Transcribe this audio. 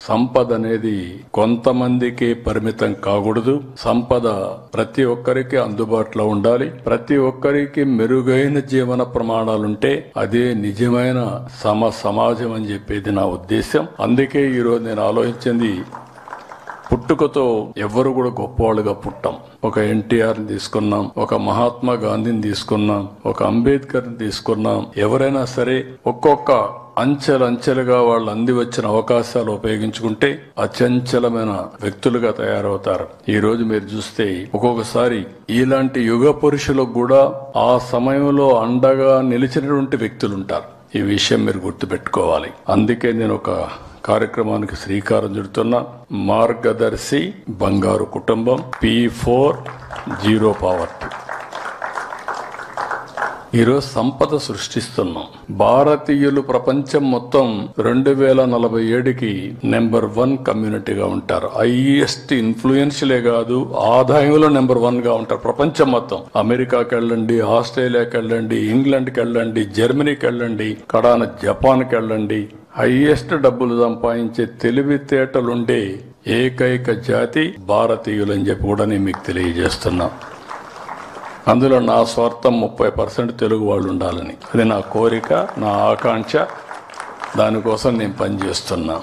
సంపద అనేది కొంతమందికి పరిమితం కాకూడదు. సంపద ప్రతి ఒక్కరికి అందుబాటులో ఉండాలి. ప్రతి ఒక్కరికి మెరుగైన జీవన ప్రమాణాలుంటే అదే నిజమైన సమాజం అని చెప్పేది నా ఉద్దేశం. అందుకే ఈరోజు నేను ఆలోచించింది, పుట్టుకతో ఎవరు కూడా గొప్పవాళ్ళుగా పుట్టాం. ఒక ఎన్టీఆర్ని తీసుకున్నాం, ఒక మహాత్మా గాంధీని తీసుకున్నాం, ఒక అంబేద్కర్ని తీసుకున్నాం. ఎవరైనా సరే ఒక్కొక్క అంచెలంచెలుగా వాళ్ళు అంది వచ్చిన అవకాశాలు ఉపయోగించుకుంటే అచంచలమైన వ్యక్తులుగా తయారవుతారు. ఈ రోజు మీరు చూస్తే ఒక్కొక్కసారి ఇలాంటి యుగ పురుషులకు కూడా ఆ సమయంలో అండగా నిలిచినటువంటి వ్యక్తులుంటారు. ఈ విషయం మీరు గుర్తుపెట్టుకోవాలి. అందుకే నేను ఒక కార్యక్రమానికి శ్రీకారం చుడుతున్నా. మార్గదర్శి బంగారు కుటుంబం P4 జీరో పావర్టీ. ఈరోజు సంపద సృష్టిస్తున్నాం. భారతీయులు ప్రపంచం మొత్తం 2047కి నెంబర్ 1 కమ్యూనిటీగా ఉంటారు. హైయెస్ట్ ఇన్ఫ్లుయెన్షియలే కాదు, ఆదాయంలో నెంబర్ 1గా ఉంటారు ప్రపంచం మొత్తం. అమెరికాకి వెళ్ళండి, ఆస్ట్రేలియాకి వెళ్ళండి, ఇంగ్లాండ్కి వెళ్ళండి, జర్మనీకి వెళ్ళండి, కడాన జపాన్కి వెళ్ళండి. హైయెస్ట్ డబ్బులు సంపాదించే తెలివితేటలుండే ఏకైక జాతి భారతీయులని చెప్పి కూడా నేను మీకు తెలియజేస్తున్నా. అందులో నా స్వార్థం 30% తెలుగు వాళ్ళు ఉండాలని. అది నా కోరిక, నా ఆకాంక్ష. దానికోసం నేను పనిచేస్తున్నా.